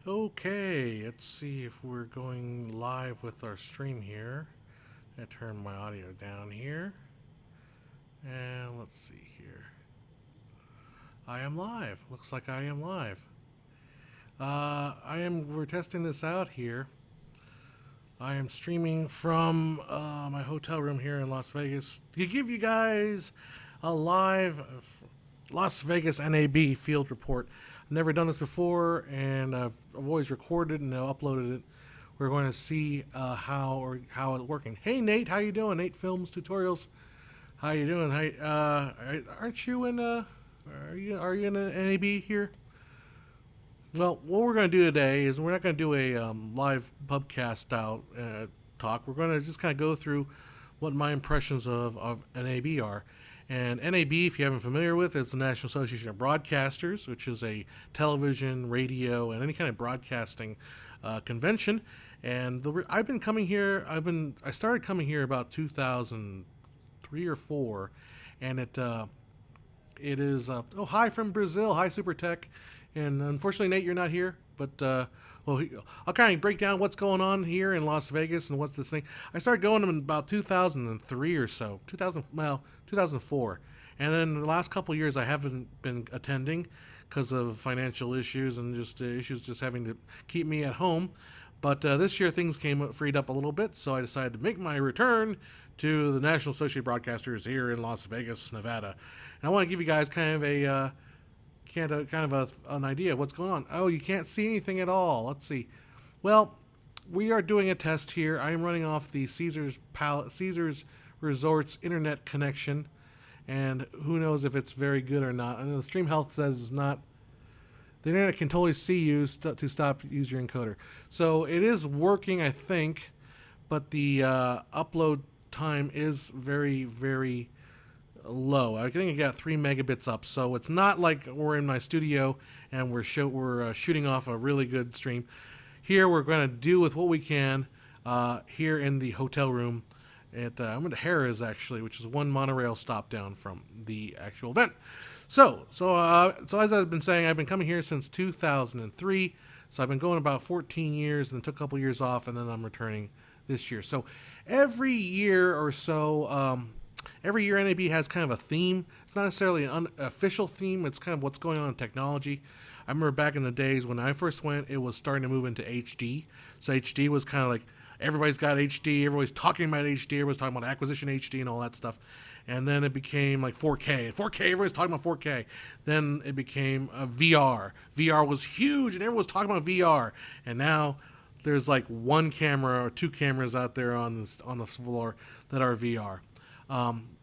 Okay, let's see if we're going live with our stream here. I turn my audio down here. And let's see here. I am live. Looks like I am live. We're testing this out here. I am streaming from my hotel room here in Las Vegas to give you guys a live Las Vegas NAB field report. I've never done this before, and I've always recorded and uploaded it. We're going to see how it's working. Hey Nate, how you doing? Nate Films Tutorials. How you doing? Aren't you in are you in an NAB here? Well, what we're going to do today is we're not going to do a live pubcast style talk. We're going to just kind of go through what my impressions of NAB are. And NAB, if you haven't familiar with, it's the National Association of Broadcasters, which is a television, radio, and any kind of broadcasting convention. And I've been coming here. I started coming here about 2003 or four, and it is hi from Brazil, hi Super Tech. And unfortunately, Nate, you're not here. But I'll kind of break down what's going on here in Las Vegas and what's this thing. I started going in about 2003 or so, 2004, and then the last couple of years I haven't been attending because of financial issues and just issues just having to keep me at home. But this year things came freed up a little bit, so I decided to make my return to the National Association of Broadcasters here in Las Vegas, Nevada. And I want to give you guys kind of an idea of what's going on. Oh, you can't see anything at all. Let's see. Well, we are doing a test here. I am running off the Caesars Resorts internet connection, and who knows if it's very good or not. I know the Stream Health says it's not. The internet can totally see you to stop use your encoder. So it is working, I think, but the upload time is very, very low. I think I got 3 megabits up, so it's not like we're in my studio and we're shooting off a really good stream. Here we're going to do with what we can here in the hotel room at I'm at Harrah's actually, which is one monorail stop down from the actual event. So as I've been saying, I've been coming here since 2003. So I've been going about 14 years, and took a couple years off, and then I'm returning this year. So every year or so. Every year NAB has kind of a theme. It's not necessarily an unofficial theme. It's kind of what's going on in technology. I remember back in the days when I first went, it was starting to move into HD. So HD was kind of like everybody's got HD. Everybody's talking about HD. Everybody's talking about acquisition HD and all that stuff. And then it became like 4K. 4K, everybody's talking about 4K. Then it became VR. VR was huge, and everyone was talking about VR. And now there's like one camera or two cameras out there on the floor that are VR.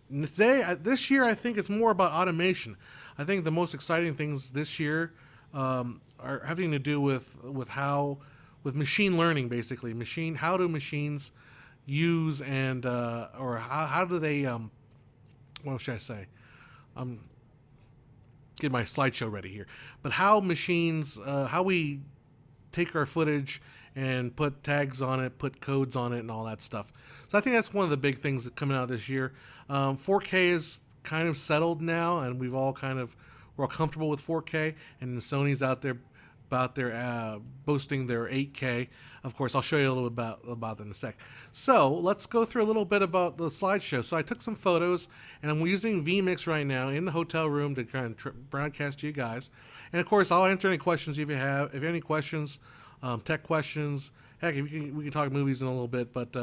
This year, I think it's more about automation. I think the most exciting things this year are having to do with machine learning, basically. How do machines use and or how do they what should I say? Get my slideshow ready here. But how machines, how we take our footage and put tags on it, put codes on it, and all that stuff. So I think that's one of the big things that coming out this year. 4K is kind of settled now, and we're all comfortable with 4K. And Sony's out there boasting their 8K. Of course, I'll show you a little bit about that in a sec. So let's go through a little bit about the slideshow. So I took some photos, and I'm using vMix right now in the hotel room to kind of broadcast to you guys. And of course, I'll answer any questions if you have. If you have any questions, tech questions, heck, we can talk movies in a little bit. But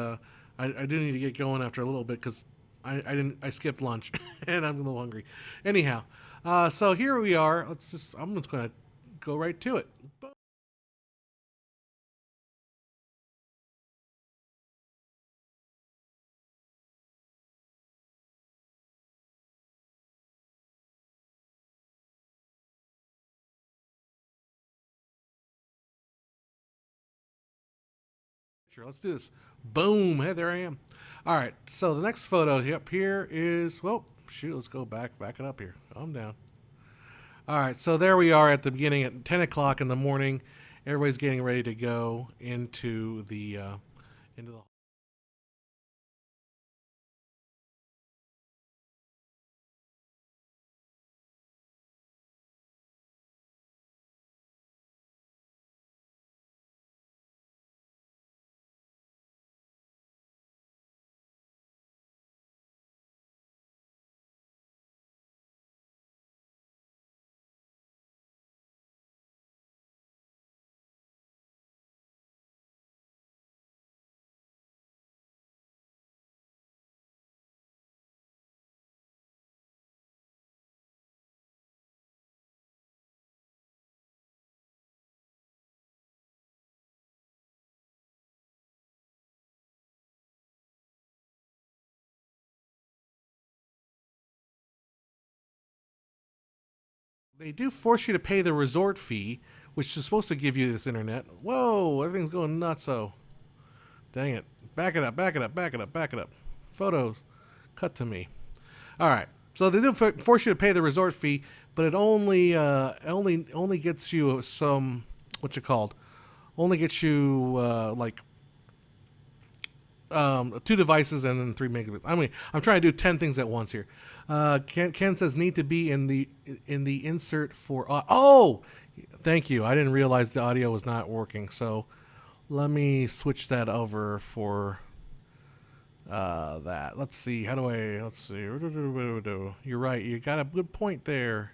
I do need to get going after a little bit because I skipped lunch and I'm a little hungry. Anyhow, so here we are. I'm just going to go right to it. Sure, let's do this. Boom. Hey, there I am. All right. So the next photo up here is, well, shoot, let's go back it up here. Calm down. All right. So there we are at the beginning at 10 o'clock in the morning. Everybody's getting ready to go into the They do force you to pay the resort fee, which is supposed to give you this internet. Whoa, everything's going nuts. So, dang it! Back it up! Back it up! Back it up! Back it up! Photos, cut to me. All right. So they do force you to pay the resort fee, but it only gets you some what's it called? Only gets you like 2 devices and then 3 megabits. I mean, I'm trying to do 10 things at once here. Ken says need to be in the insert for. Oh, thank you. I didn't realize the audio was not working. So let me switch that over for that. Let's see. How do I? Let's see. You're right. You got a good point there.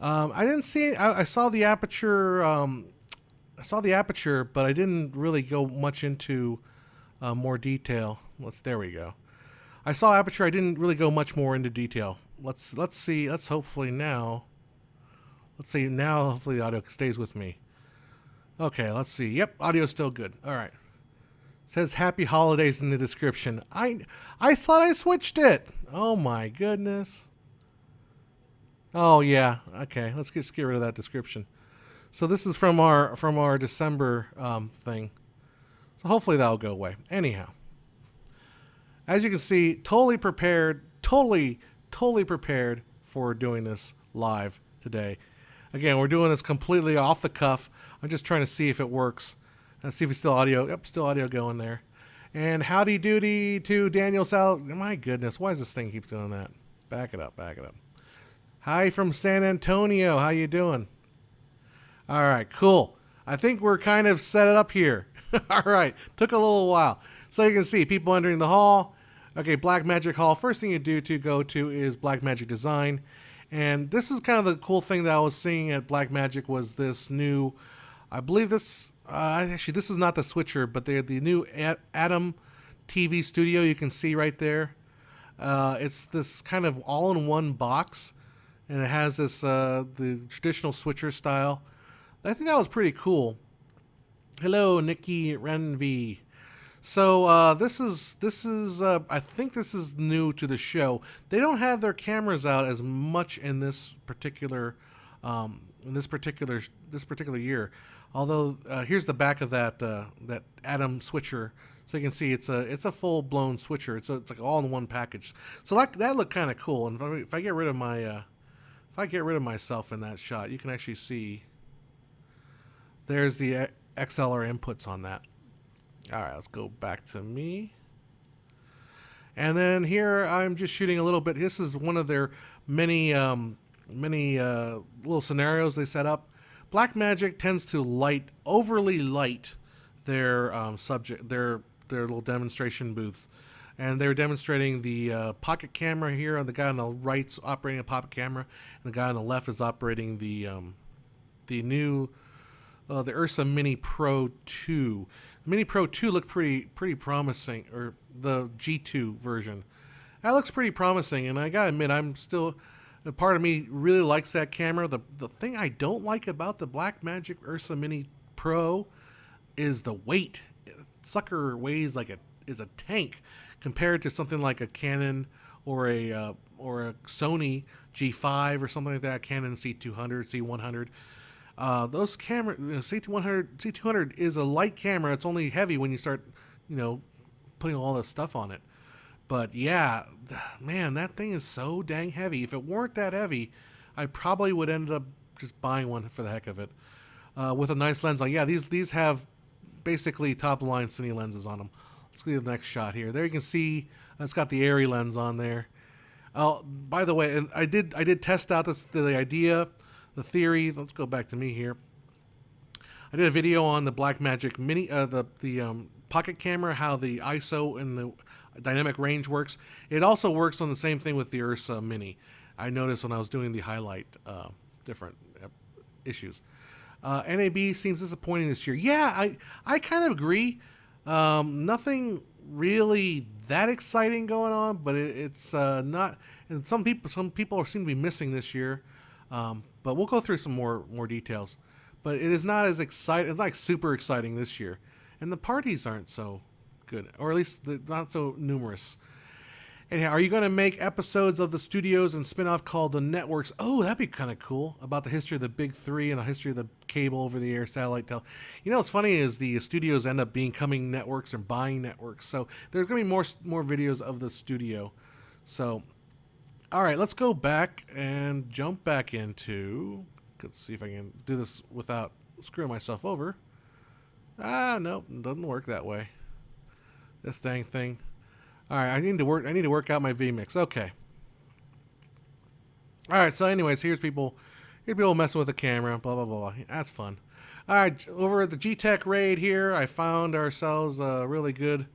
I didn't see. I saw the aperture. I saw the aperture, but I didn't really go much into more detail. There we go. I saw aperture. I didn't really go much more into detail. Let's see. Let's hopefully now. Let's see now. Hopefully the audio stays with me. Okay. Let's see. Yep, audio's still good. All right. Says happy holidays in the description. I thought I switched it. Oh my goodness. Oh yeah. Okay. Let's just get rid of that description. So this is from our December thing. So hopefully that'll go away. Anyhow, as you can see, totally prepared for doing this live today. Again, we're doing this completely off the cuff. I'm just trying to see if it works. And see if it's still audio. Yep, still audio going there. And howdy doody to Daniel Sal. My goodness, why does this thing keep doing that? Back it up, back it up. Hi from San Antonio. How you doing? All right, cool. I think we're kind of set it up here. All right, took a little while. So you can see people entering the hall. Okay, Blackmagic Hall. First thing you do to go to is Blackmagic Design. And this is kind of the cool thing that I was seeing at Blackmagic was this new, I believe this, actually this is not the switcher, but they're the new Atom TV studio you can see right there. It's this kind of all-in-one box, and it has this, the traditional switcher style. I think that was pretty cool. Hello, Nikki Renvi. So this is I think this is new to the show. They don't have their cameras out as much in this particular year. Although here's the back of that that Atom switcher, so you can see it's a full blown switcher. It's like all in one package. So that looked kind of cool. And if I get rid of my myself in that shot, you can actually see there's the XLR inputs on that. All right, let's go back to me. And then here I'm just shooting a little bit. This is one of their many little scenarios they set up. Blackmagic tends to overly light their their little demonstration booths, and they're demonstrating the pocket camera here. And the guy on the right's operating a pocket camera, and the guy on the left is operating the new the Ursa Mini Pro 2. The Mini Pro 2 looked pretty promising, or the G2 version. That looks pretty promising, and I gotta admit, a part of me really likes that camera. The thing I don't like about the Blackmagic Ursa Mini Pro is the weight. Sucker weighs like is a tank compared to something like a Canon or a Sony G5 or something like that. Canon C200, C100. Those cameras, C200 is a light camera. It's only heavy when you start, putting all this stuff on it. But yeah, man, that thing is so dang heavy. If it weren't that heavy, I probably would end up just buying one for the heck of it, with a nice lens on. Yeah, these have basically top line cine lenses on them. Let's see the next shot here. There you can see it's got the Airy lens on there. By the way, and I did test out the idea. The theory. Let's go back to me here. I did a video on the Blackmagic Mini, the pocket camera, how the ISO and the dynamic range works. It also works on the same thing with the Ursa Mini. I noticed when I was doing the highlight different issues. NAB seems disappointing this year. Yeah, I kind of agree. Nothing really that exciting going on, but it's not. And some people seem to be missing this year. But we'll go through some more details. But it is not as exciting. It's like super exciting this year, and the parties aren't so good, or at least not so numerous. Anyhow, are you going to make episodes of the studios and spin-off called the networks? Oh, that'd be kind of cool, about the history of the big three and the history of the cable over the air satellite tel. You know what's funny is the studios end up becoming networks and buying networks. So there's going to be more videos of the studio. So, all right, let's go back and jump back into... Let's see if I can do this without screwing myself over. Nope, doesn't work that way. This dang thing. All right, I need to work out my vMix. Okay. All right. So, anyways, here's people messing with the camera. Blah blah blah. That's fun. All right, over at the G-Tech raid here, I found ourselves really good.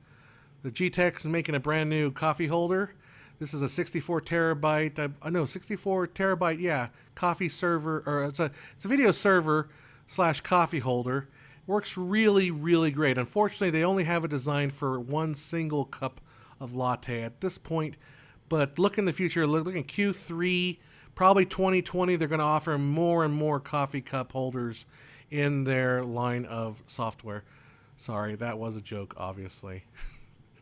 The G-Tech's making a brand new coffee holder. This is a 64 terabyte. 64 terabyte. Yeah, coffee server, or it's a video server / coffee holder. Works really, really great. Unfortunately, they only have it designed for one single cup of latte at this point, but look in the future, look in Q3, probably 2020, they're going to offer more and more coffee cup holders in their line of software. Sorry, that was a joke, obviously.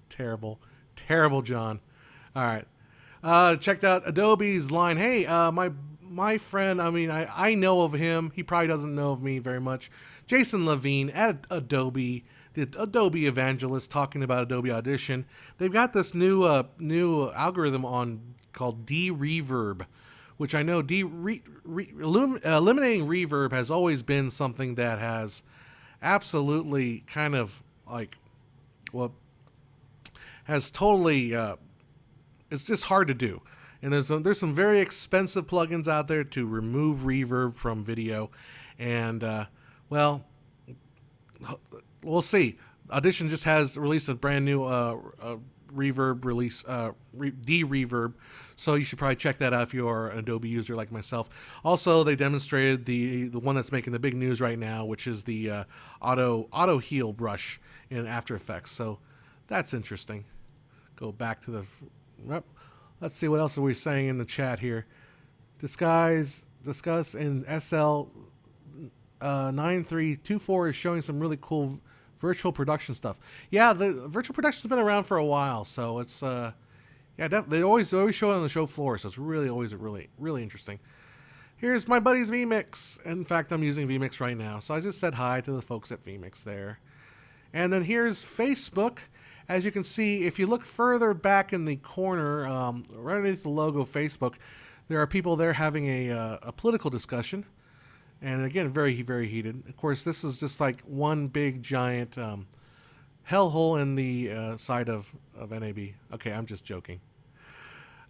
Terrible, John. All right. Checked out Adobe's line. Hey, my friend, I know of him. He probably doesn't know of me very much. Jason Levine at Adobe, the Adobe evangelist, talking about Adobe Audition. They've got this new algorithm called D-Reverb, which I know eliminating reverb has always been something that has absolutely kind of has totally it's just hard to do. And there's some very expensive plugins out there to remove reverb from video, and we'll see. Audition just has released a brand new reverb release, D-Reverb, so you should probably check that out if you are an Adobe user like myself. Also, they demonstrated the one that's making the big news right now, which is the auto heal brush in After Effects. So that's interesting. Go back to the... Let's see, what else are we saying in the chat here? Discuss in SL 9324 is showing some really cool virtual production stuff. Yeah, the virtual production's been around for a while, so it's they always show it on the show floor, so it's always really interesting. Here's my buddy's vMix. In fact, I'm using vMix right now, so I just said hi to the folks at vMix there. And then here's Facebook. As you can see, if you look further back in the corner, right underneath the logo Facebook, there are people there having a political discussion. And again, very, very heated. Of course, this is just like one big giant hellhole in the side of NAB. Okay, I'm just joking.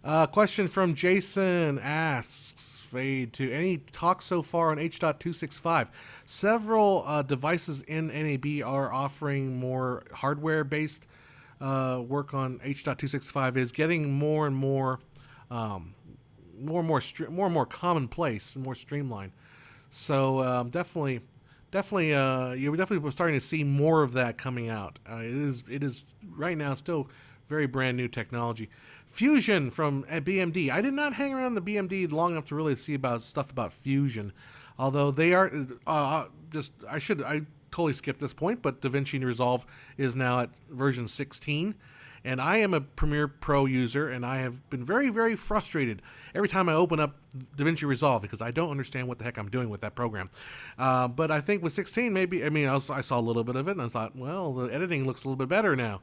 Question from Jason asks, Fade to any talk so far on H.265? Several devices in NAB are offering more hardware-based work on H.265. Is getting more and more commonplace and more streamlined. So definitely, you're definitely starting to see more of that coming out. It is right now still very brand new technology. Fusion from BMD. I did not hang around the BMD long enough to really see stuff about Fusion, although they are I totally skipped this point, but DaVinci Resolve is now at version 16. And I am a Premiere Pro user, and I have been very, very frustrated every time I open up DaVinci Resolve because I don't understand what the heck I'm doing with that program. But I think with 16, maybe, I saw a little bit of it, and I thought, well, the editing looks a little bit better now.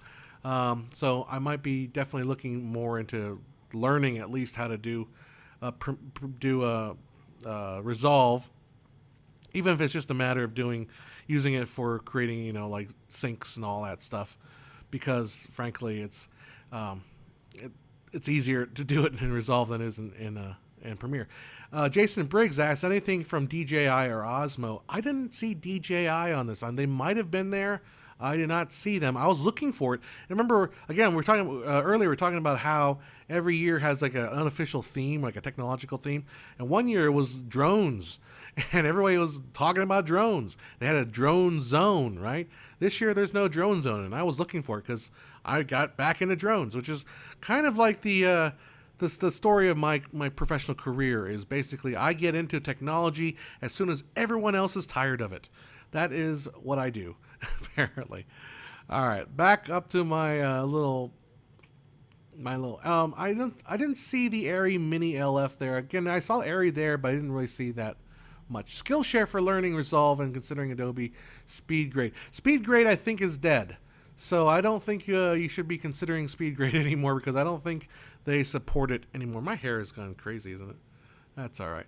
So I might be definitely looking more into learning at least how to do Resolve, even if it's just a matter of using it for creating, like syncs and all that stuff. Because frankly, it's easier to do it in Resolve than it is in Premiere. Jason Briggs asked, anything from DJI or Osmo? I didn't see DJI on this. They might have been there. I did not see them. I was looking for it. And remember, again, we were talking earlier. We were talking about how every year has like an unofficial theme, like a technological theme. And one year it was drones, and everybody was talking about drones. They had a drone zone, right? This year there's no drone zone, and I was looking for it because I got back into drones, which is kind of like the story of my professional career. Is basically I get into technology as soon as everyone else is tired of it. That is what I do, apparently. All right, back up to my little My little I didn't see the Airy Mini LF there. Again, I saw Airy there, but I didn't really see that much. Skillshare for learning Resolve and considering Adobe SpeedGrade. SpeedGrade I think is dead. So I don't think you should be considering SpeedGrade anymore because I don't think they support it anymore. My hair has gone crazy, isn't it? That's all right.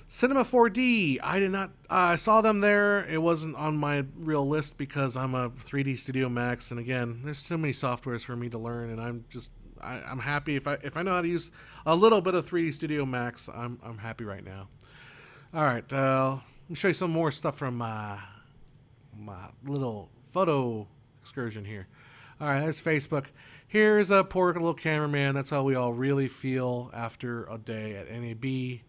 Cinema 4D. I did not. I saw them there. It wasn't on my real list because I'm a 3D Studio Max, and again, there's so many softwares for me to learn, and I'm happy if I know how to use a little bit of 3D Studio Max. I'm happy right now. All right, let me show you some more stuff from my little photo excursion here. All right, there's Facebook. Here's a poor little cameraman. That's how we all really feel after a day at NAB.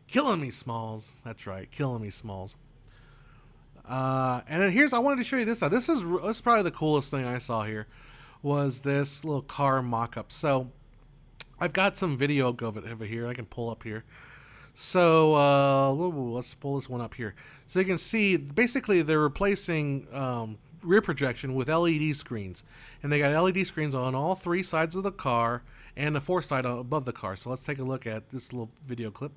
Killing me, Smalls. That's right, killing me, Smalls. And then I wanted to show you this. This is probably the coolest thing I saw here, was this little car mock-up. So I've got some video of it over here. I can pull up here. So let's pull this one up here. So you can see, basically, they're replacing rear projection with LED screens. And they got LED screens on all three sides of the car and the fourth side above the car. So let's take a look at this little video clip.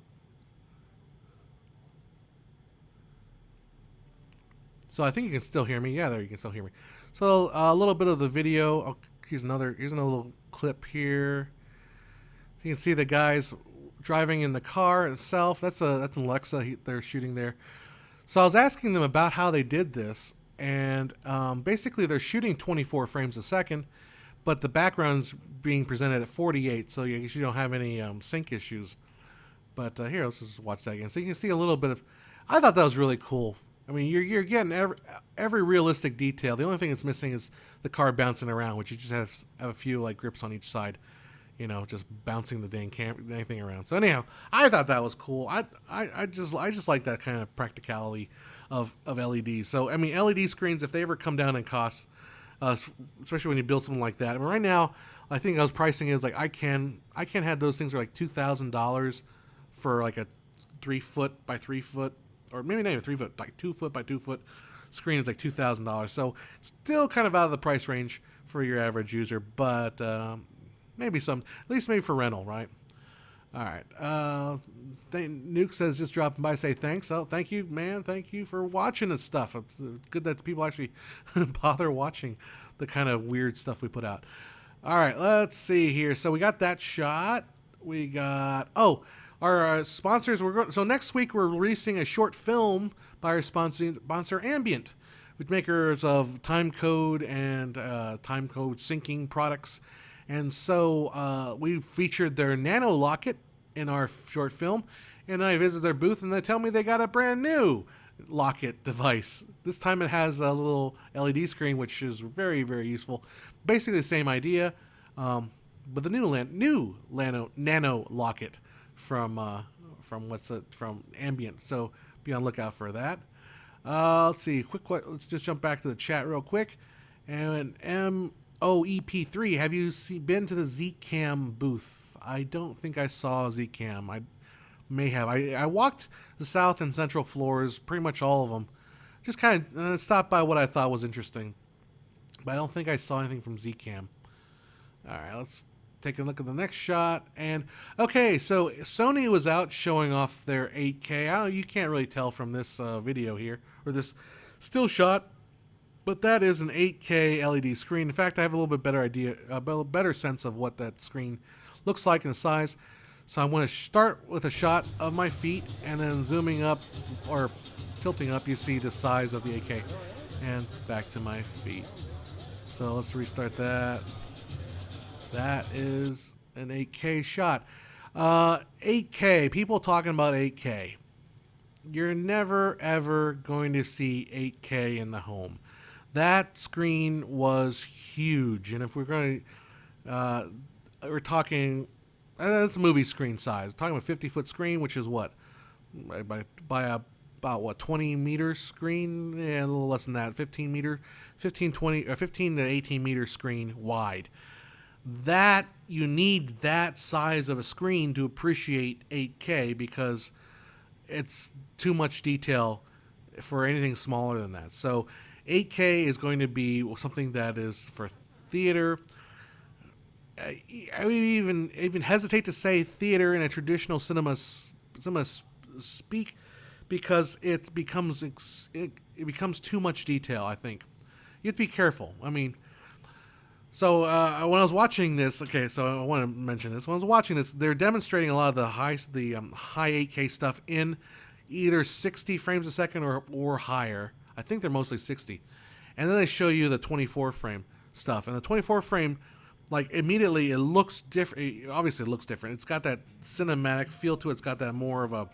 So I think you can still hear me. Yeah, there you can still hear me. So a little bit of the video. Oh, here's another little clip here. So you can see the guys driving in the car itself. That's an Alexa they're shooting there. So I was asking them about how they did this, and basically they're shooting 24 frames a second, but the background's being presented at 48, so you don't have any sync issues. But here, let's just watch that again. So you can see a little bit of. I thought that was really cool. I mean, you're getting every realistic detail. The only thing that's missing is the car bouncing around, which you just have a few like grips on each side, just bouncing the dang anything around. So anyhow, I thought that was cool. I just like that kind of practicality of LEDs. So I mean, LED screens, if they ever come down in cost, especially when you build something like that. I mean, right now, I think I was pricing is like I can have those things are like $2,000 for like a 3 foot by 3 foot. Or maybe not even 3 foot, like 2 foot by 2 foot screen is like $2,000. So still kind of out of the price range for your average user, but maybe at least maybe for rental, right? All right. Nuke says just dropping by, say thanks. Oh, thank you, man. Thank you for watching this stuff. It's good that people actually bother watching the kind of weird stuff we put out. All right, let's see here. So we got that shot. We got our sponsors. So next week we're releasing a short film by our sponsor Ambient, which makers of timecode and timecode syncing products. And so we featured their Nano Locket in our short film, and I visited their booth and they tell me they got a brand new Locket device. This time it has a little LED screen, which is very, very useful. Basically the same idea, but the new Nano Locket from Ambient. So be on the lookout for that. Let's see, let's just jump back to the chat real quick. And MOEP3, have you been to the Zcam booth? I don't think I saw Zcam. I may have. I walked the south and central floors, pretty much all of them. Just kind of stopped by what I thought was interesting. But I don't think I saw anything from Zcam. All right, let's take a look at the next shot. And okay, so Sony was out showing off their 8K. You can't really tell from this video here, or this still shot, but that is an 8K LED screen. In fact, I have a little bit better idea, a better sense of what that screen looks like in the size. So I'm going to start with a shot of my feet, and then zooming up or tilting up, you see the size of the 8K, and back to my feet. So let's restart that. That is an 8K shot. 8K, people talking about 8K. You're never, ever going to see 8K in the home. That screen was huge. And if we're going to, we're talking, that's movie screen size. We're talking about a 50-foot screen, which is what? By about what, 20 meter screen? Yeah, a little less than that. 15 to 18 meter screen wide. That you need that size of a screen to appreciate 8K because it's too much detail for anything smaller than that. So 8K is going to be something that is for theater, I would even hesitate to say theater in a traditional cinema speak, because it becomes too much detail. I think you have to be careful. I mean, so when I was watching this, okay, so I want to mention this. When I was watching this, they're demonstrating a lot of the high 8K stuff in either 60 frames a second or higher. I think they're mostly 60, and then they show you the 24 frame stuff, and the 24 frame, like, immediately it looks different. Obviously, it looks different. It's got that cinematic feel to it. It's got that more of a,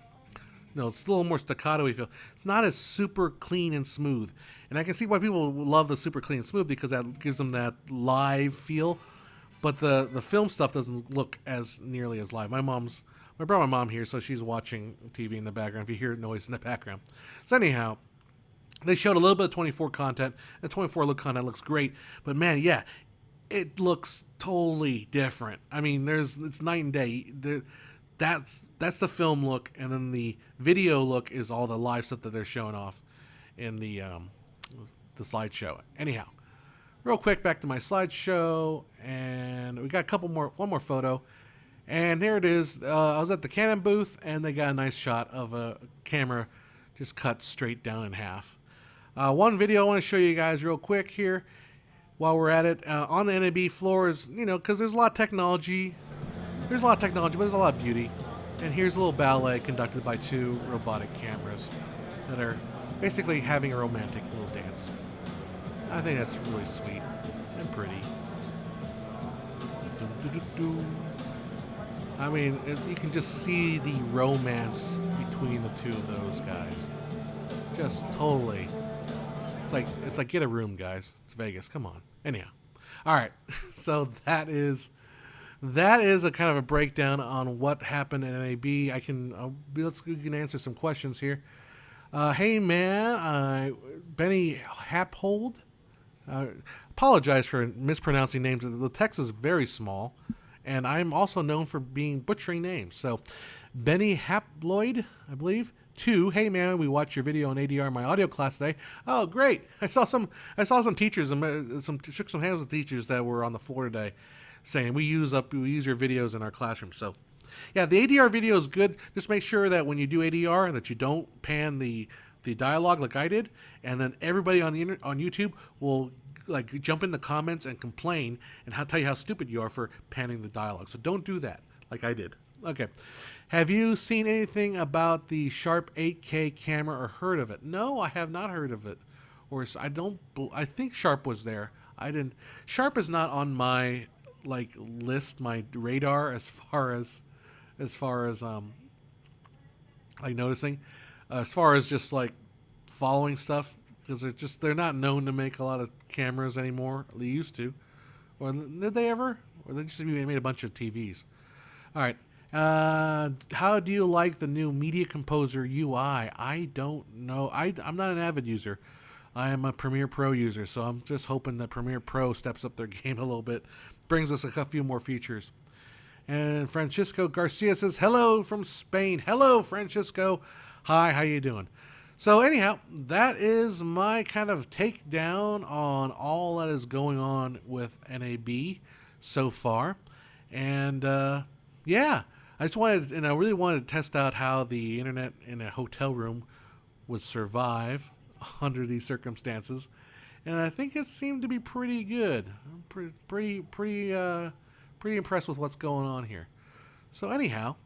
it's a little more staccato-y feel. It's not as super clean and smooth. And I can see why people love the super clean and smooth, because that gives them that live feel. But the film stuff doesn't look as nearly as live. I brought my mom here, so she's watching TV in the background, if you hear noise in the background. So anyhow, they showed a little bit of 24 content. The 24 look content looks great. But man, yeah, it looks totally different. I mean, it's night and day. That's the film look, and then the video look is all the live stuff that they're showing off in the slideshow. Anyhow, real quick, back to my slideshow, and we got one more photo, and there it is. I was at the Canon booth, and they got a nice shot of a camera just cut straight down in half. One video I want to show you guys real quick here while we're at it. On the NAB floor is, because there's a lot of technology. There's a lot of technology, but there's a lot of beauty. And here's a little ballet conducted by two robotic cameras that are basically having a romantic little dance. I think that's really sweet and pretty. I mean, you can just see the romance between the two of those guys. Just totally. It's like get a room, guys. It's Vegas. Come on. Anyhow, all right. So that is a kind of a breakdown on what happened at NAB. We can answer some questions here. Hey man, Benny Haphold. Apologize for mispronouncing names. The text is very small, and I'm also known for butchering names. So, Benny Haploid, I believe. 2, hey man, we watched your video on ADR in my audio class today. Oh, great! I saw some teachers and shook some hands with teachers that were on the floor today, saying we use your videos in our classroom. So, yeah, the ADR video is good. Just make sure that when you do ADR that you don't pan the dialogue like I did, and then everybody on YouTube will like jump in the comments and complain and tell you how stupid you are for panning the dialogue. So don't do that like I did. Okay. Have you seen anything about the Sharp 8K camera or heard of it? No, I have not heard of it. I think Sharp was there. I didn't. Sharp is not on my list, my radar as far as like noticing, as far as just like following stuff, because they're not known to make a lot of cameras anymore. They used to, or did they ever? Or they just made a bunch of TVs. All right. How do you like the new Media Composer UI? I don't know. I'm not an Avid user. I am a Premiere Pro user, so I'm just hoping that Premiere Pro steps up their game a little bit, brings us a few more features. And Francisco Garcia says, hello from Spain. Hello, Francisco. Hi, how you doing? So anyhow, that is my kind of takedown on all that is going on with NAB so far. And yeah, I really wanted to test out how the internet in a hotel room would survive under these circumstances, and I think it seemed to be pretty good. I'm pretty impressed with what's going on here. So anyhow,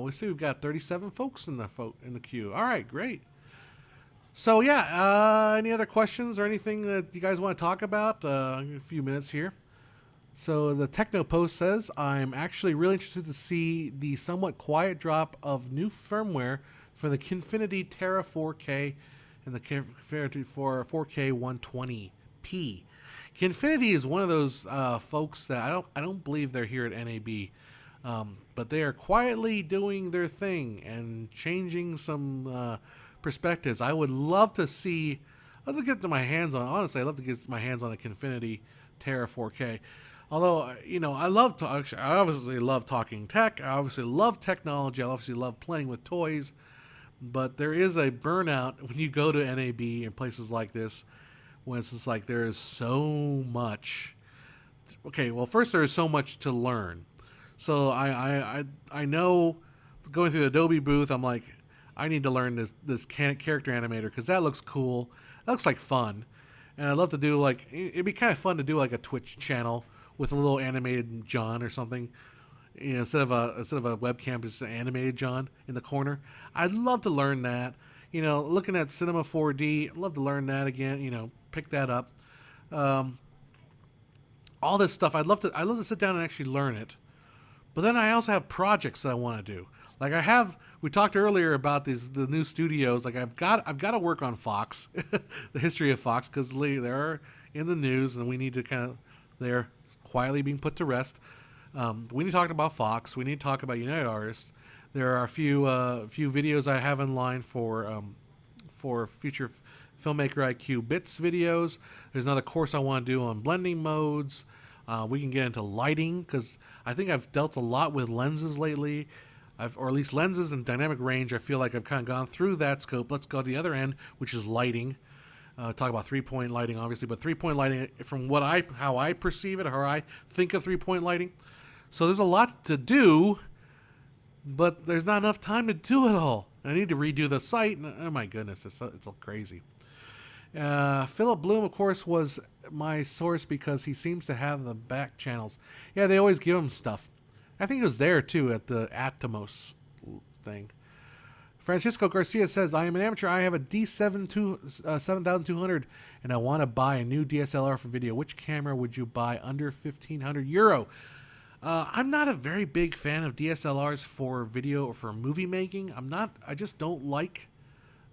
we see we've got 37 folks in the queue. All right, great. So yeah, any other questions or anything that you guys want to talk about? A few minutes here. So the Techno Post says, I'm actually really interested to see the somewhat quiet drop of new firmware for the Kinfinity Terra 4K and the Kinfinity for 4K 120p. Kinfinity is one of those folks that I don't believe they're here at NAB, but they are quietly doing their thing and changing some perspectives. I would love to see. I'd love to get my hands on. Honestly, I'd love to get my hands on a Kinfinity Terra 4K. Although, I obviously love talking tech. I obviously love technology. I obviously love playing with toys. But there is a burnout when you go to NAB and places like this, when it's just like there is so much okay, well, first there is so much to learn. So I know going through the Adobe booth, I'm like, I need to learn this character animator because that looks cool. That looks like fun, and I'd love to do like it'd be kind of fun to do like a Twitch channel with a little animated John or something. You know, instead of a webcam, just an animated John in the corner. I'd love to learn that. You know, looking at Cinema 4D, I'd love to learn that again. You know, pick that up. All this stuff, I'd love to sit down and actually learn it. But then I also have projects that I want to do. Like we talked earlier about the new studios. Like I've got to work on Fox, the history of Fox, because they're in the news and we need to they're quietly being put to rest. We need to talk about Fox. We need to talk about United Artists. There are a few videos I have in line for future Filmmaker IQ Bits videos. There's another course I want to do on blending modes. We can get into lighting because I think I've dealt a lot with lenses lately, or at least lenses and dynamic range. I feel like I've kind of gone through that scope. Let's go to the other end, which is lighting. Talk about 3-point lighting, obviously, but 3-point lighting from how I perceive it, how I think of 3-point lighting. So there's a lot to do, but there's not enough time to do it all. I need to redo the site. And, oh my goodness, it's all crazy. Philip Bloom, of course, was my source because he seems to have the back channels. Yeah, they always give him stuff. I think it was there too at the Atomos thing. Francisco Garcia says, I am an amateur. I have a D7 7200 and I want to buy a new DSLR for video. Which camera would you buy under 1,500 euro? I'm not a very big fan of DSLRs for video or for movie making. I just don't like,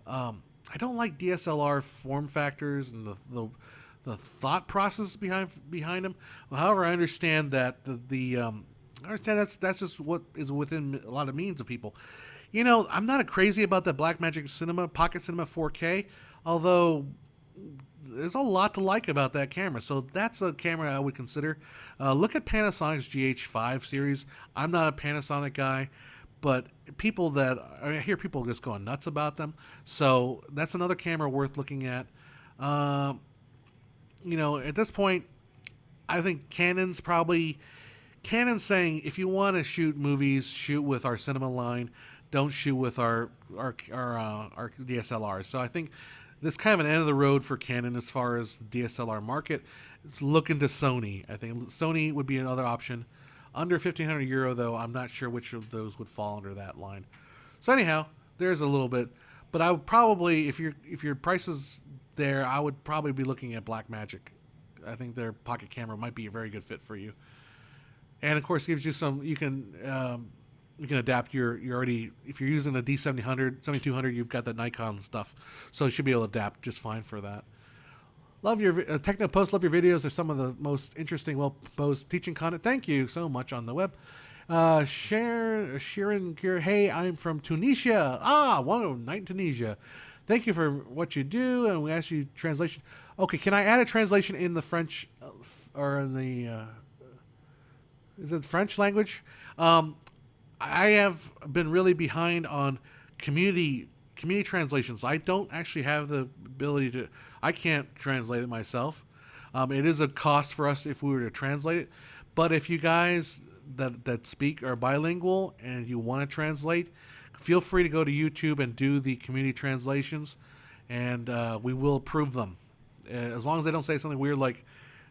I don't like DSLR form factors and the thought process behind them. Well, however, I understand that I understand that's just what is within a lot of means of people. You know, I'm not crazy about the Blackmagic Pocket Cinema 4K, although there's a lot to like about that camera. So that's a camera I would consider. Look at Panasonic's GH5 series. I'm not a Panasonic guy, but I hear people just going nuts about them. So that's another camera worth looking at. You know, at this point, I think Canon's saying, if you want to shoot movies, shoot with our cinema line. Don't shoot with our DSLRs. So I think this is kind of an end of the road for Canon as far as the DSLR market. It's looking to Sony. I think Sony would be another option. Under 1,500 euro, though, I'm not sure which of those would fall under that line. So anyhow, there's a little bit. But I would probably, if your price is there, I would probably be looking at Blackmagic. I think their pocket camera might be a very good fit for you. And of course, gives you some. You can adapt your already. If you're using the D700, 7200, you've got the Nikon stuff, so you should be able to adapt just fine for that. Love your Techno Post. Love your videos. They're some of the most interesting, well-posed teaching content. Thank you so much on the web. Sharon, hey, I'm from Tunisia. 109 Tunisia. Thank you for what you do, and we ask you translation. Okay, can I add a translation in the French or in the? Is it French language? I have been really behind on community translations. I don't actually have the ability to. I can't translate it myself. It is a cost for us if we were to translate it. But if you guys that speak are bilingual and you want to translate, feel free to go to YouTube and do the community translations, and we will approve them. As long as they don't say something weird like,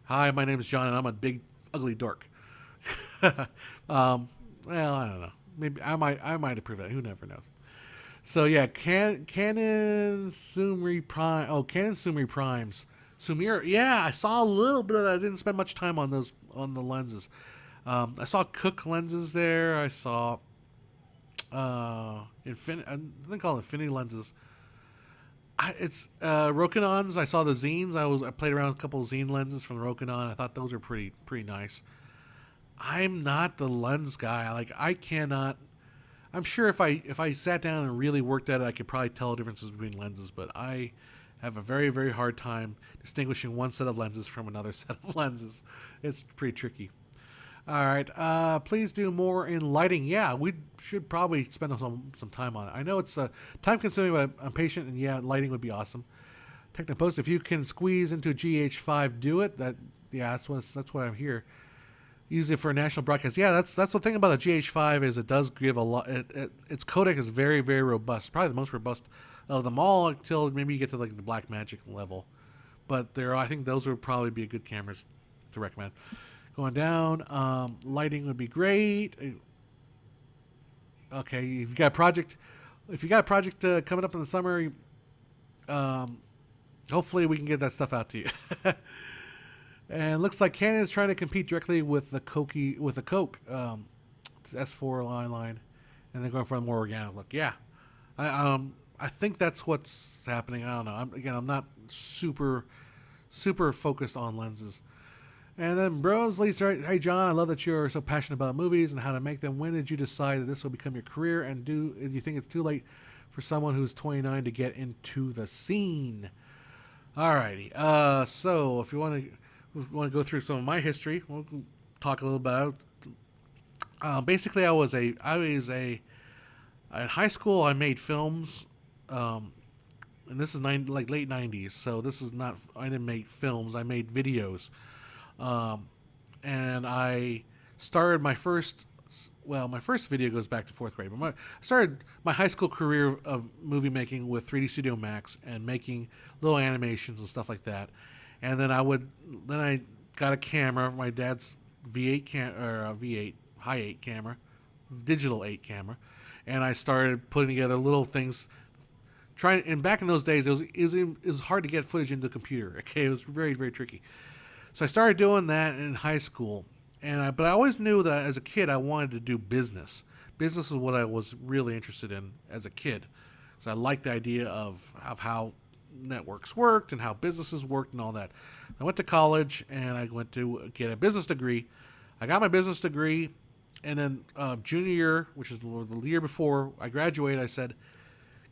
"Hi, my name is John and I'm a big ugly dork." Well, I don't know. Maybe I might approve it. Who never knows. So yeah, Canon Sumri Prime. Oh, Canon Sumri Primes. Sumir. Yeah, I saw a little bit of that. I didn't spend much time on the lenses. I saw Cook lenses there. I saw I think called Infinity lenses. It's Rokinons. I saw the Zines. I played around with a couple of Zine lenses from Rokinon. I thought those were pretty nice. I'm not the lens guy. Like, I cannot. I'm sure if I sat down and really worked at it, I could probably tell differences between lenses. But I have a very, very hard time distinguishing one set of lenses from another set of lenses. It's pretty tricky. All right. Please do more in lighting. Yeah, we should probably spend some time on it. I know it's time consuming, but I'm patient, and yeah, lighting would be awesome. Technopost, if you can squeeze into GH5, do it. Yeah, that's what I'm here. Use it for a national broadcast. Yeah, that's the thing about the GH5 is it does give a lot. Its codec is very, very robust. Probably the most robust of them all until maybe you get to like the Blackmagic level. But I think those would probably be good cameras to recommend. Going down, lighting would be great. Okay, if you got a project coming up in the summer, hopefully we can get that stuff out to you. And it looks like Canon is trying to compete directly with the Coke S4 line, and they're going for a more organic look. Yeah, I think that's what's happening. I don't know. I'm not super focused on lenses. And then Brosley's right. Hey John, I love that you're so passionate about movies and how to make them. When did you decide that this will become your career? And do you think it's too late for someone who's 29 to get into the scene? Alrighty. So if you want to go through some of my history, we'll talk a little about. Basically, in high school I made films, and this is late 90s. So this is not. I didn't make films. I made videos. And I started my first video goes back to 4th grade, but I started my high school career of movie making with 3D Studio Max and making little animations and stuff like that. And then I got a camera, my dad's V8 high 8 camera, digital 8 camera, and I started putting together little things. And back in those days, it was hard to get footage into the computer. Okay, it was very, very tricky. So I started doing that in high school, but I always knew that as a kid I wanted to do business. Business is what I was really interested in as a kid. So I liked the idea of how networks worked and how businesses worked and all that. I went to college and I went to get a business degree. I got my business degree, and then junior year, which is the year before I graduated, I said,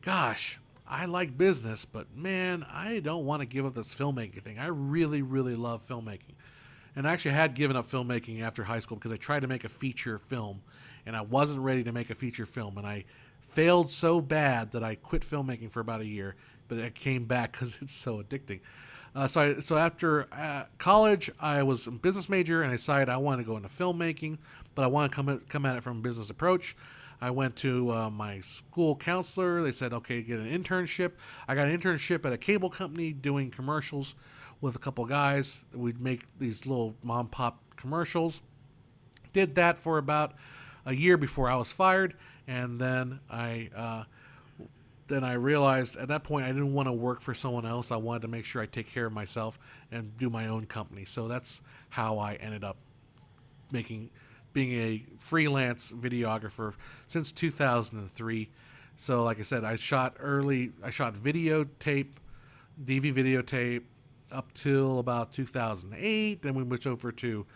gosh, I like business, but man, I don't want to give up this filmmaking thing. I really, really love filmmaking. And I actually had given up filmmaking after high school because I tried to make a feature film, and I wasn't ready to make a feature film. And I failed so bad that I quit filmmaking for about a year, but I came back because it's so addicting. So after college, I was a business major, and I decided I wanted to go into filmmaking, but I want to come at it from a business approach. I went to my school counselor. They said, okay, get an internship. I got an internship at a cable company doing commercials with a couple guys. We'd make these little mom-pop commercials. Did that for about a year before I was fired. And then I realized at that point I didn't want to work for someone else. I wanted to make sure I take care of myself and do my own company. So that's how I ended up being a freelance videographer since 2003. So like I said, I shot videotape, DV videotape up till about 2008. Then we switched over to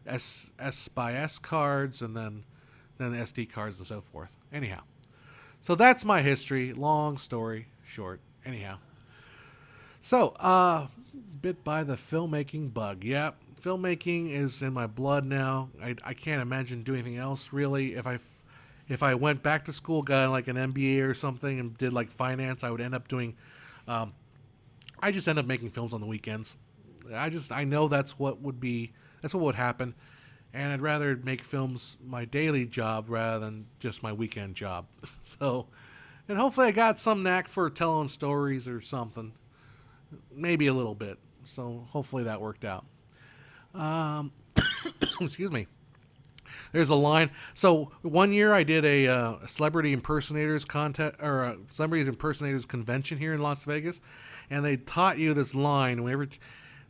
S by S cards, and then SD cards and so forth. Anyhow, so that's my history. Long story short. Anyhow, so bit by the filmmaking bug. Yep. Filmmaking is in my blood now. I can't imagine doing anything else really. If I went back to school, got like an MBA or something, and did like finance, I would end up doing. I just end up making films on the weekends. I know that's what would happen, and I'd rather make films my daily job rather than just my weekend job. So, and hopefully I got some knack for telling stories or something, maybe a little bit. So hopefully that worked out. Excuse me. There's a line. So one year I did a celebrity impersonators contest or a celebrity impersonators convention here in Las Vegas, and they taught you this line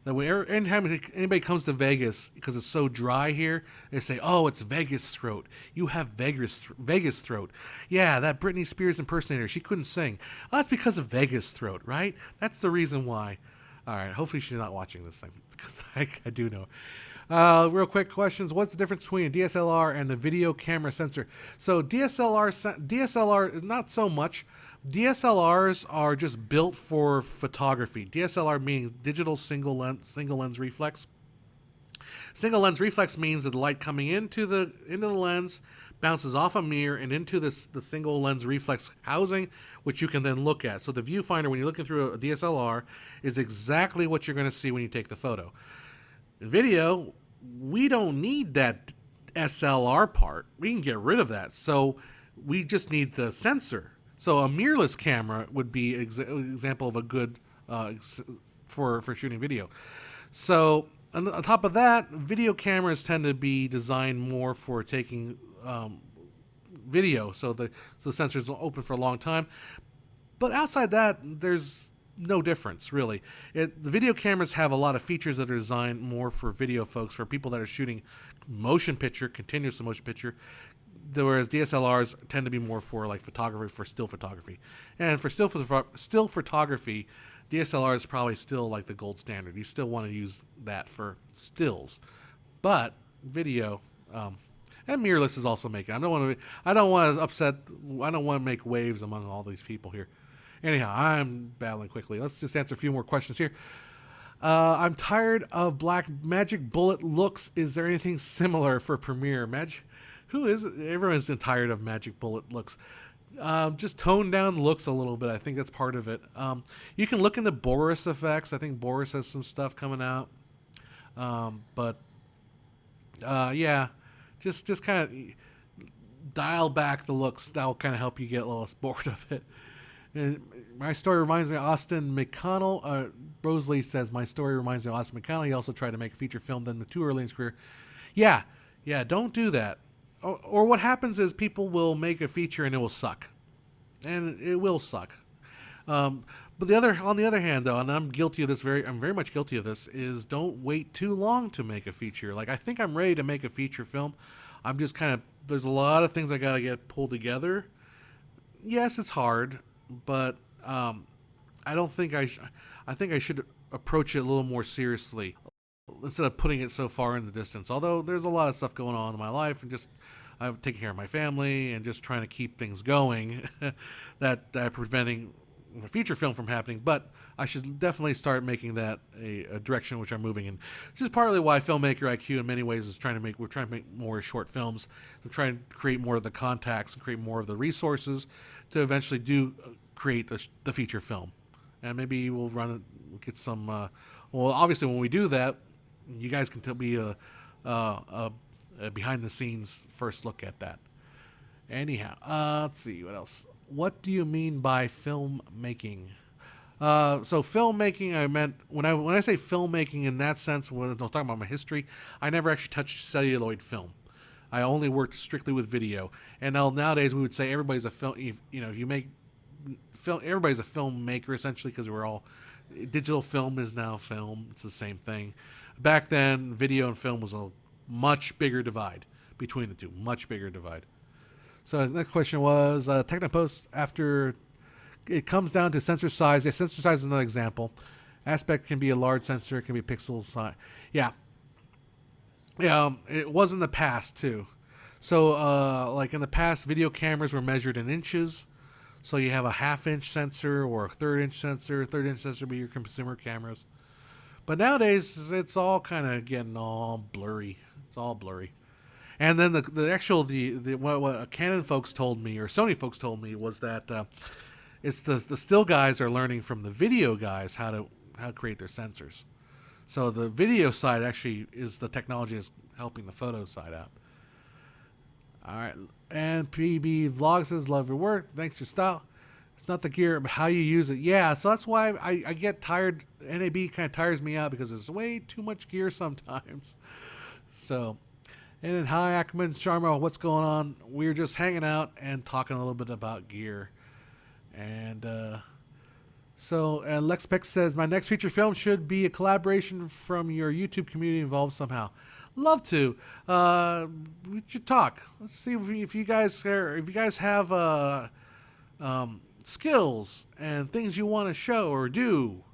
anytime anybody comes to Vegas, because it's so dry here, they say, "Oh, it's Vegas throat. You have Vegas throat." Yeah, that Britney Spears impersonator, she couldn't sing. Oh, that's because of Vegas throat, right? That's the reason why. All right, hopefully she's not watching this thing, because I do know. Real quick questions. What's the difference between a DSLR and the video camera sensor? So DSLR is not so much. DSLRs are just built for photography. DSLR means digital single lens reflex. Single lens reflex means that the light coming into the lens bounces off a mirror and into the single lens reflex housing, which you can then look at. So the viewfinder, when you're looking through a DSLR, is exactly what you're going to see when you take the photo. Video, we don't need that SLR part. We can get rid of that. So we just need the sensor. So a mirrorless camera would be an example of a good for shooting video. So on top of that, video cameras tend to be designed more for taking video. So the sensors will open for a long time. But outside that, there's no difference, really. The video cameras have a lot of features that are designed more for video folks, for people that are shooting motion picture, continuous motion picture, whereas DSLRs tend to be more for like photography, for still photography. And for still photography, DSLR is probably still like the gold standard. You still want to use that for stills. But video, and mirrorless is also making. I don't want to make waves among all these people here. Anyhow, I'm battling quickly. Let's just answer a few more questions here. I'm tired of Blackmagic bullet looks. Is there anything similar for Premiere? Who is it? Everyone's tired of Magic bullet looks. Just tone down the looks a little bit. I think that's part of it. You can look into Boris effects. I think Boris has some stuff coming out. Yeah, just kind of dial back the looks. That'll kind of help you get a little bored of it. And my story reminds me of Austin McConnell. Rosalie says, my story reminds me of Austin McConnell. He also tried to make a feature film, then too early in his career. Yeah, don't do that. Or what happens is people will make a feature and it will suck. And it will suck. But on the other hand, though, and I'm very much guilty of this, is don't wait too long to make a feature. Like, I think I'm ready to make a feature film. I'm just there's a lot of things I got to get pulled together. Yes, it's hard. But I think I should approach it a little more seriously instead of putting it so far in the distance. Although there's a lot of stuff going on in my life, and just I'm taking care of my family and just trying to keep things going that are preventing a feature film from happening. But I should definitely start making that a direction which I'm moving in. This is partly why Filmmaker IQ in many ways is we're trying to make more short films. We're trying to create more of the contacts and create more of the resources to eventually create the feature film. And maybe we'll get some, obviously when we do that, you guys can be a behind the scenes first look at that. Anyhow, let's see, what else? What do you mean by filmmaking? So filmmaking, I meant, when I say filmmaking in that sense, when I was talking about my history, I never actually touched celluloid film. I only worked strictly with video. And nowadays we would say everybody's a film, you make film, everybody's a filmmaker essentially, because we're all, digital film is now film. It's the same thing. Back then, video and film was a much bigger divide between the two, much bigger divide. So the next question was, Technopost, after it comes down to sensor size. Yeah, sensor size is another example. Aspect can be a large sensor, it can be pixel size. Yeah. It was in the past too. So like in the past, video cameras were measured in inches. So you have a 1/2 inch sensor or a 1/3 inch sensor. 1/3 inch sensor would be your consumer cameras. But nowadays, it's all kind of getting all blurry. It's all blurry. And then what Canon folks told me, or Sony folks told me, was that it's the still guys are learning from the video guys how to create their sensors. So the video side actually is the technology is helping the photo side out. All right. And PB Vlog says, love your work. Thanks for your style. It's not the gear, but how you use it. Yeah, so that's why I get tired. NAB kind of tires me out because there's way too much gear sometimes. So, and then hi, Ackerman, Sharma, what's going on? We're just hanging out and talking a little bit about gear. And Lex Peck says, my next feature film should be a collaboration from your YouTube community involved somehow. Love to. We should talk. Let's see if you guys have skills and things you want to show or do.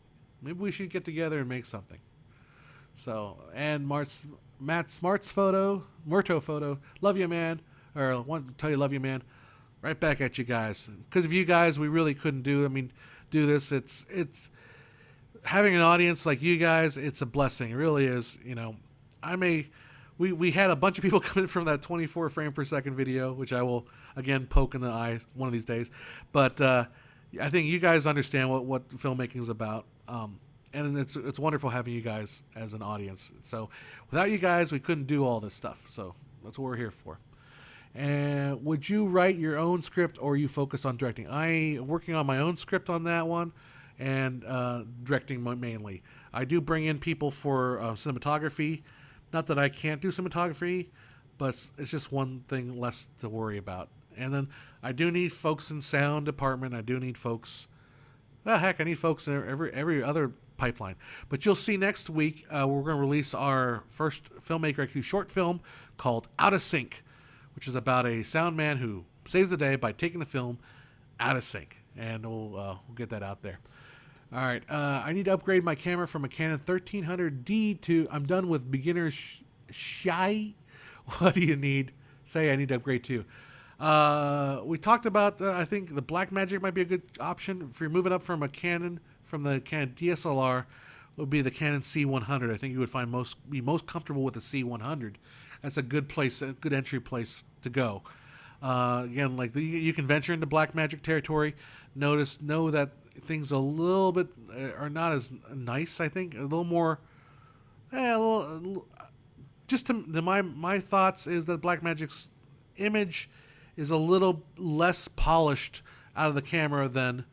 Maybe we should get together and make something. So, and Matt Smart's Murto photo, love you, man. Or want to tell you, love you, man. Right back at you guys. Because of you guys, we really couldn't do this. It's having an audience like you guys. It's a blessing. It really is. We had a bunch of people coming from that 24 frame per second video, which I will again poke in the eye one of these days. But I think you guys understand what filmmaking is about. and it's wonderful having you guys as an audience. So without you guys, we couldn't do all this stuff. So that's what we're here for. And would you write your own script, or you focus on directing? I working on my own script on that one, and directing mainly. I do bring in people for cinematography. Not that I can't do cinematography, but it's just one thing less to worry about. And then I do need folks in sound department. I do need folks. Well, heck, I need folks in every other pipeline. But you'll see next week we're going to release our first Filmmaker IQ short film called Out of Sync, which is about a sound man who saves the day by taking the film out of sync. And we'll get that out there. All right. I need to upgrade my camera from a Canon 1300D to I'm done with beginner shy. What do you need? Say I need to upgrade to. We talked about, I think the Blackmagic might be a good option. If you're moving up from the Canon DSLR, would be the Canon C100. I think you would be most comfortable with the C100. That's a good place, a good entry place to go. Again, like you can venture into Blackmagic territory. Know that things a little bit are not as nice. I think a little more. Just to my thoughts is that Blackmagic's image is a little less polished out of the camera than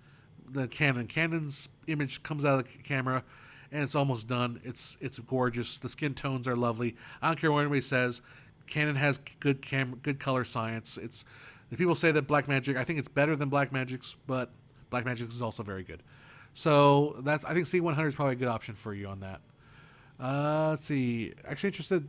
the Canon. Canon's image comes out of the camera and it's almost done. It's gorgeous. The skin tones are lovely. I don't care what anybody says. Canon has good color science. The people say that Blackmagic, I think it's better than Blackmagic's, but Blackmagic is also very good. So I think C100 is probably a good option for you on that. Let's see. Actually interested.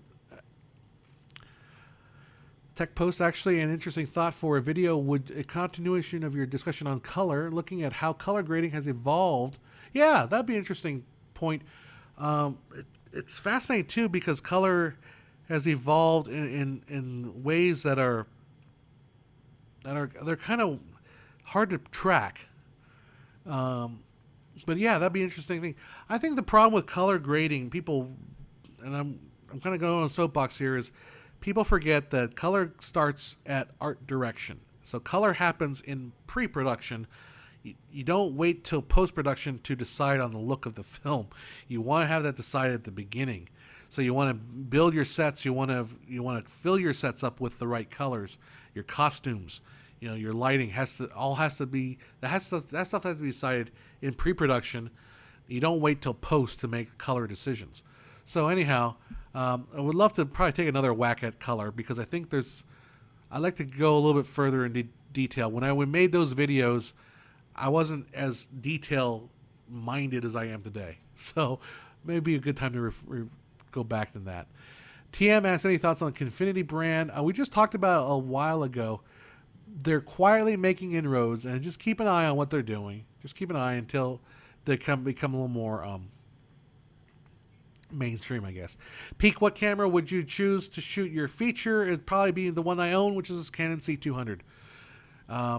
Tech Post, actually an interesting thought for a video. Would a continuation of your discussion on color, looking at how color grading has evolved. Yeah, that'd be an interesting point. It's fascinating too because color has evolved in ways that are they're kind of hard to track. But yeah, that'd be an interesting thing. I think the problem with color grading, people, and I'm kind of going on a soapbox here, is people forget that color starts at art direction. So color happens in pre-production. You don't wait till post-production to decide on the look of the film. You want to have that decided at the beginning. So you want to build your sets. You want to fill your sets up with the right colors. Your costumes, your lighting that stuff has to be decided in pre-production. You don't wait till post to make color decisions. So anyhow, I would love to probably take another whack at color because I think I'd like to go a little bit further into detail. When I made those videos, I wasn't as detail-minded as I am today. So maybe a good time to go back to that. TM asks any thoughts on the Confinity brand. We just talked about a while ago. They're quietly making inroads, and just keep an eye on what they're doing. Just keep an eye until they become a little more mainstream, I guess. Peak, what camera would you choose to shoot your feature? It'd probably be the one I own, which is this Canon C200,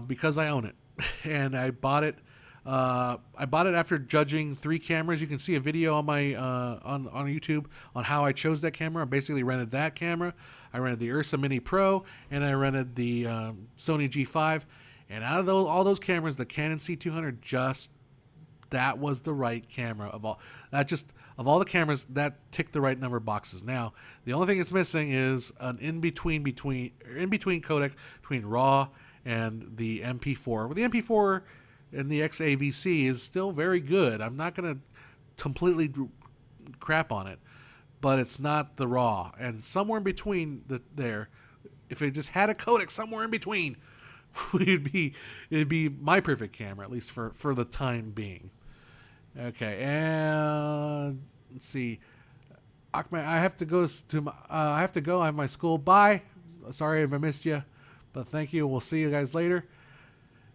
because I own it, and I bought it. I bought it after judging 3 cameras. You can see a video on my on YouTube on how I chose that camera. I basically rented that camera. I rented the Ursa Mini Pro, and I rented the Sony G5. And out of all those cameras, the Canon C200 that was the right camera of all. Of all the cameras, that ticked the right number of boxes. Now, the only thing it's missing is an in-between codec between RAW and the MP4. Well, the MP4 and the XAVC is still very good. I'm not going to completely crap on it, but it's not the RAW. And somewhere in between there, if it just had a codec somewhere in between, it'd be my perfect camera, at least for the time being. Okay, and let's see. Ahmed, I have to go. I have my school. Bye. Sorry if I missed you, but thank you. We'll see you guys later.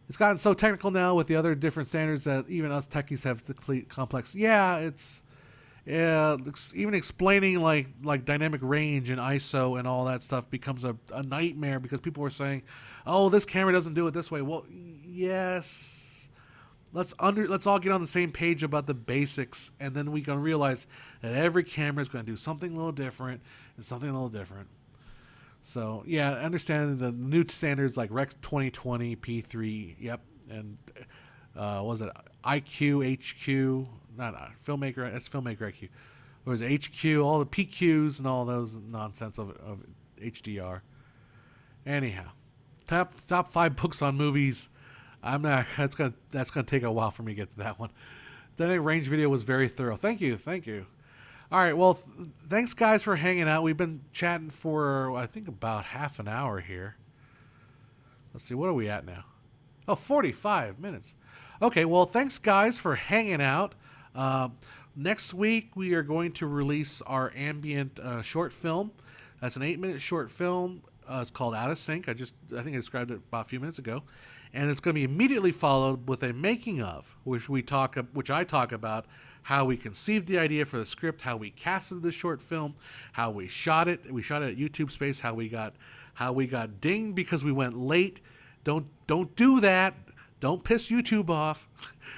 It's gotten so technical now with the other different standards that even us techies have to complete complex. Yeah, it's even explaining like dynamic range and ISO and all that stuff becomes a nightmare because people are saying, "Oh, this camera doesn't do it this way." Well, yes. Let's all get on the same page about the basics, and then we can realize that every camera is going to do something a little different and something a little different. So yeah, understanding the new standards like Rex 2020 P3, yep, and what was it IQ, HQ, not filmmaker, that's filmmaker IQ. Or was it HQ, all the PQs and all those nonsense of HDR. Anyhow, top 5 books on movies. I'm not. That's gonna take a while for me to get to that one. The range video was very thorough. Thank you. All right. Well, thanks guys for hanging out. We've been chatting for I think about half an hour here. Let's see. What are we at now? Oh, 45 minutes. Okay. Well, thanks guys for hanging out. Next week we are going to release our ambient short film. That's an 8-minute short film. It's called Out of Sync. I think I described it about a few minutes ago. And it's going to be immediately followed with a making of, which I talk about how we conceived the idea for the script, how we casted the short film, how we shot it. We shot it at YouTube Space. How we got dinged because we went late. Don't do that. Don't piss YouTube off.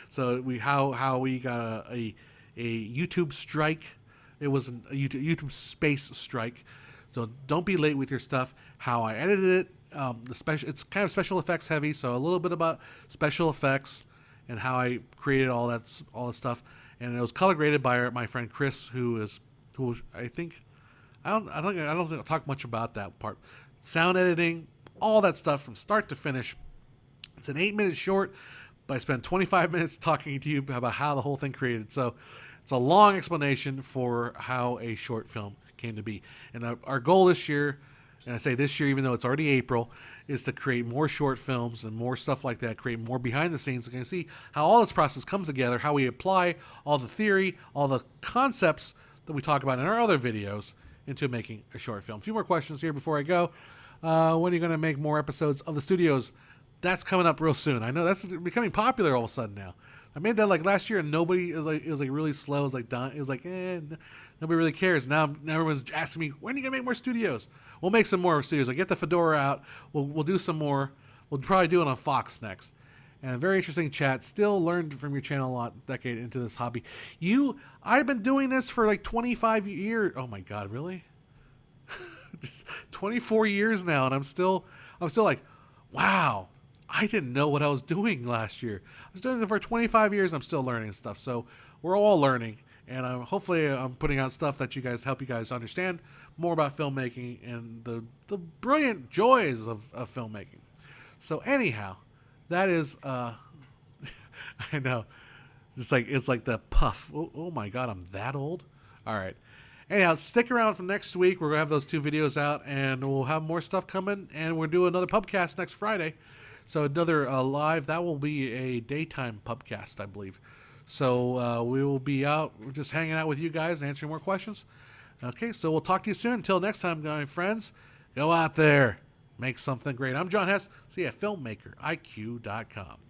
So how we got a YouTube strike. It was a YouTube Space strike. So don't be late with your stuff. How I edited it. It's kind of special effects heavy, so a little bit about special effects and how I created all that stuff. And it was color graded by my friend Chris, who I think I don't think I'll talk much about that part. Sound editing, all that stuff from start to finish. It's an 8-minute short, but I spent 25 minutes talking to you about how the whole thing created. So it's a long explanation for how a short film came to be. And our goal this year, and I say this year even though it's already April, is to create more short films and more stuff like that, create more behind the scenes. You can see how all this process comes together, how we apply all the theory, all the concepts that we talk about in our other videos into making a short film. A few more questions here before I go. When are you going to make more episodes of the studios? That's coming up real soon. I know that's becoming popular all of a sudden now. I made that like last year and nobody, it was like really slow. It was like nobody really cares. Now everyone's asking me, when are you going to make more studios? We'll make some more studios. I'll get the Fedora out. We'll do some more. We'll probably do it on Fox next. And very interesting chat. Still learned from your channel a lot, decade into this hobby. I've been doing this for like 25 years. Oh my God, really? Just 24 years now. And I'm still like, wow, I didn't know what I was doing last year. I was doing it for 25 years. I'm still learning stuff. So we're all learning. And hopefully I'm putting out stuff that help you guys understand more about filmmaking and the brilliant joys of filmmaking. So anyhow, that is, I know, it's like the puff. Oh my God, I'm that old? All right. Anyhow, stick around for next week. We're going to have those 2 videos out, and we'll have more stuff coming, and we'll do another pubcast next Friday. So another live, that will be a daytime pubcast, I believe. So we will be out, we're just hanging out with you guys and answering more questions. Okay, so we'll talk to you soon. Until next time, my friends, go out there, make something great. I'm John Hess. See you at filmmakeriq.com.